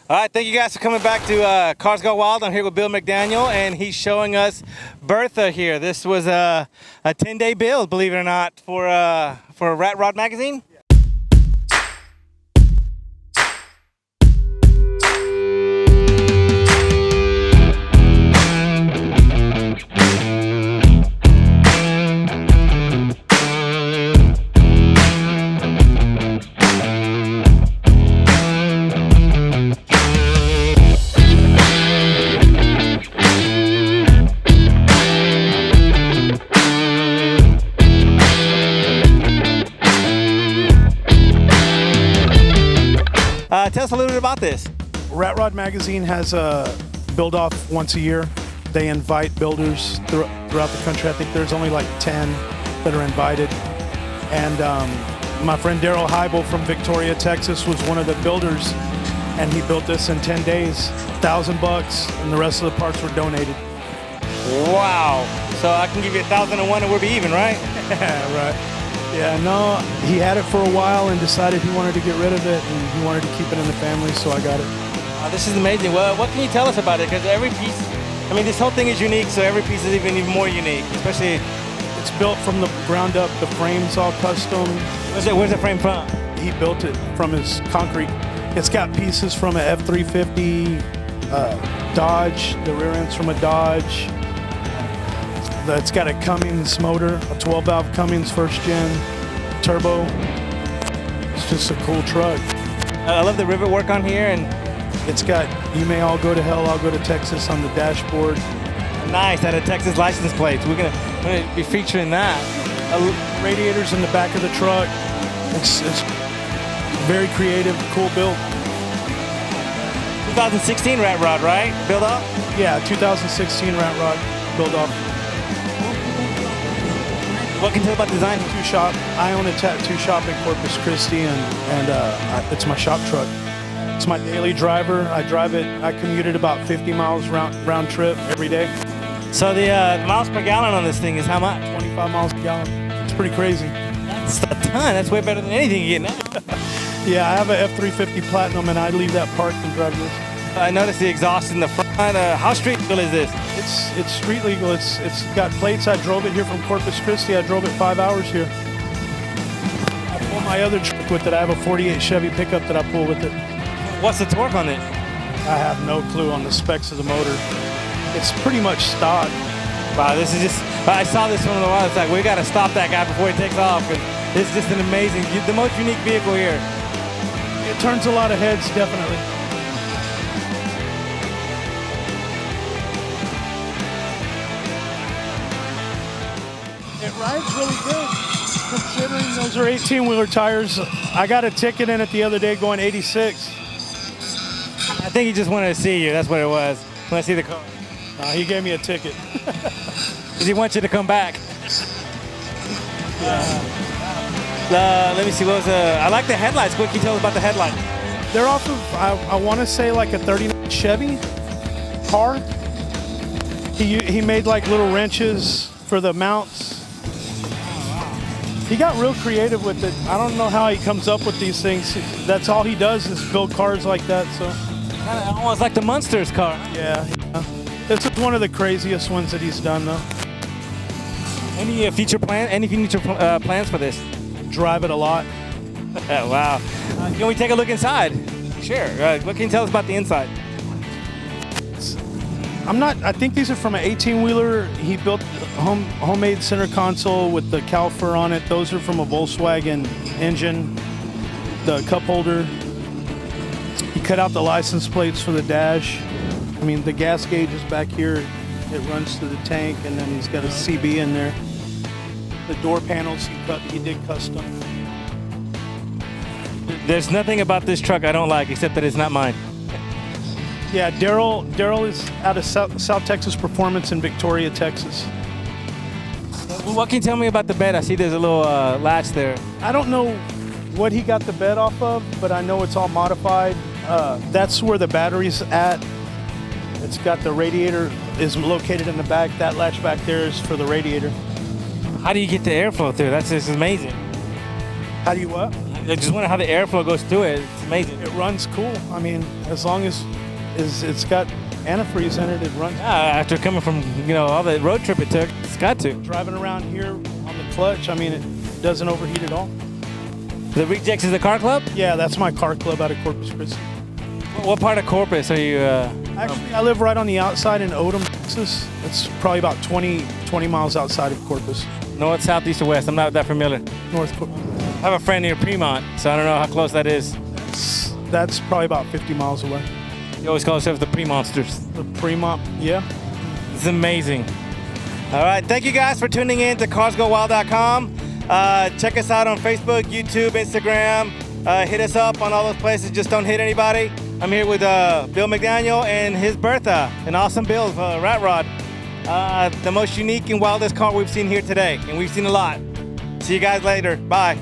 All right, thank you guys for coming back to Cars Go Wild. I'm here with Bill McDaniel, and he's showing us Bertha here. This was a 10-day build, believe it or not, for Rat Rod magazine. Tell us a little bit about this. Rat Rod Magazine has a build-off once a year. They invite builders throughout the country. I think there's only like 10 that are invited. And my friend Daryl Hybel from Victoria, Texas was one of the builders, and he built this in 10 days, $1,000, and the rest of the parts were donated. Wow. So I can give you 1,001 and we'll be even, right? Yeah, right. Yeah, no, he had it for a while and decided he wanted to get rid of it, and he wanted to keep it in the family, so I got it. This is amazing. Well, what can you tell us about it? Because every piece, I mean, this whole thing is unique, so every piece is even more unique, especially... It's built from the ground up. The frame's all custom. Where's the frame from? He built it from his concrete. It's got pieces from an F-350, Dodge, the rear end's from a Dodge. It's got a Cummins motor, a 12-valve Cummins first gen turbo. It's just a cool truck. I love the rivet work on here, and it's got "You May All Go to Hell, I'll Go to Texas" on the dashboard. Nice, that a Texas license plate. We're gonna be featuring that. Radiators in the back of the truck. It's very creative, cool build. 2016 Rat Rod, right? Build off? Yeah, 2016 Rat Rod build off. What can you tell about design? Tattoo shop. I own a tattoo shop in Corpus Christi, and it's my shop truck. It's my daily driver. I drive it. I commute it about 50 miles round trip every day. So the miles per gallon on this thing is how much? 25 miles per gallon. It's pretty crazy. That's a ton. That's way better than anything you get now. Yeah, I have a F-350 Platinum, and I leave that parked and drive this. I noticed the exhaust in the front. How street legal is this? It's street legal. It's got plates. I drove it here from Corpus Christi. I drove it 5 hours here. I pull my other truck with it. I have a 48 Chevy pickup that I pull with it. What's the torque on it? I have no clue on the specs of the motor. It's pretty much stock. Wow, this is just, I saw this one in a while. It's like, we got to stop that guy before he takes off, because it's just an amazing, the most unique vehicle here. It turns a lot of heads, definitely. It rides really good, considering those are 18-wheeler tires. I got a ticket in it the other day going 86. I think he just wanted to see you. That's what it was. Want to see the car. He gave me a ticket. Because he wants you to come back. Let me see. What was I like the headlights. What can you tell us about the headlights? They're off of, I want to say, like a 39 Chevy car. He made like little wrenches for the mounts. He got real creative with it. I don't know how he comes up with these things. That's all he does is build cars like that. So kind of almost like the Munsters car. Yeah. It's one of the craziest ones that he's done, though. Any future plans for this? Drive it a lot. Wow. Can we take a look inside? Sure. What can you tell us about the inside? I think these are from an 18-wheeler. He built homemade center console with the caliper on it. Those are from a Volkswagen engine. The cup holder. He cut out the license plates for the dash. I mean, the gas gauge is back here. It runs to the tank, and then he's got a CB in there. The door panels he did custom. There's nothing about this truck I don't like, except that it's not mine. Yeah, Daryl is out of South Texas Performance in Victoria, Texas. Well, what can you tell me about the bed? I see there's a little latch there. I don't know what he got the bed off of, but I know it's all modified. That's where the battery's at. It's got the radiator is located in the back. That latch back there is for the radiator. How do you get the airflow through? That's just amazing. How do you what? I just wonder how the airflow goes through it. It's amazing. It runs cool. I mean, as long as it's got antifreeze in it, it runs. After coming from, all the road trip it took, it's got to. Driving around here on the clutch, I mean, it doesn't overheat at all. The Rejects is the car club? Yeah, that's my car club out of Corpus Christi. What part of Corpus are you? Actually, I live right on the outside in Odom, Texas. It's probably about 20 miles outside of Corpus. North, south, east, or west? I'm not that familiar. North Corpus. I have a friend near Fremont, so I don't know how close that is. That's probably about 50 miles away. You always call yourselves the Pre-Monsters. The Fremont, yeah. It's amazing. All right, thank you guys for tuning in to carsgowild.com. Check us out on Facebook, YouTube, Instagram. Hit us up on all those places. Just don't hit anybody. I'm here with Bill McDaniel and his Bertha, an awesome build, Rat Rod. The most unique and wildest car we've seen here today, and we've seen a lot. See you guys later. Bye.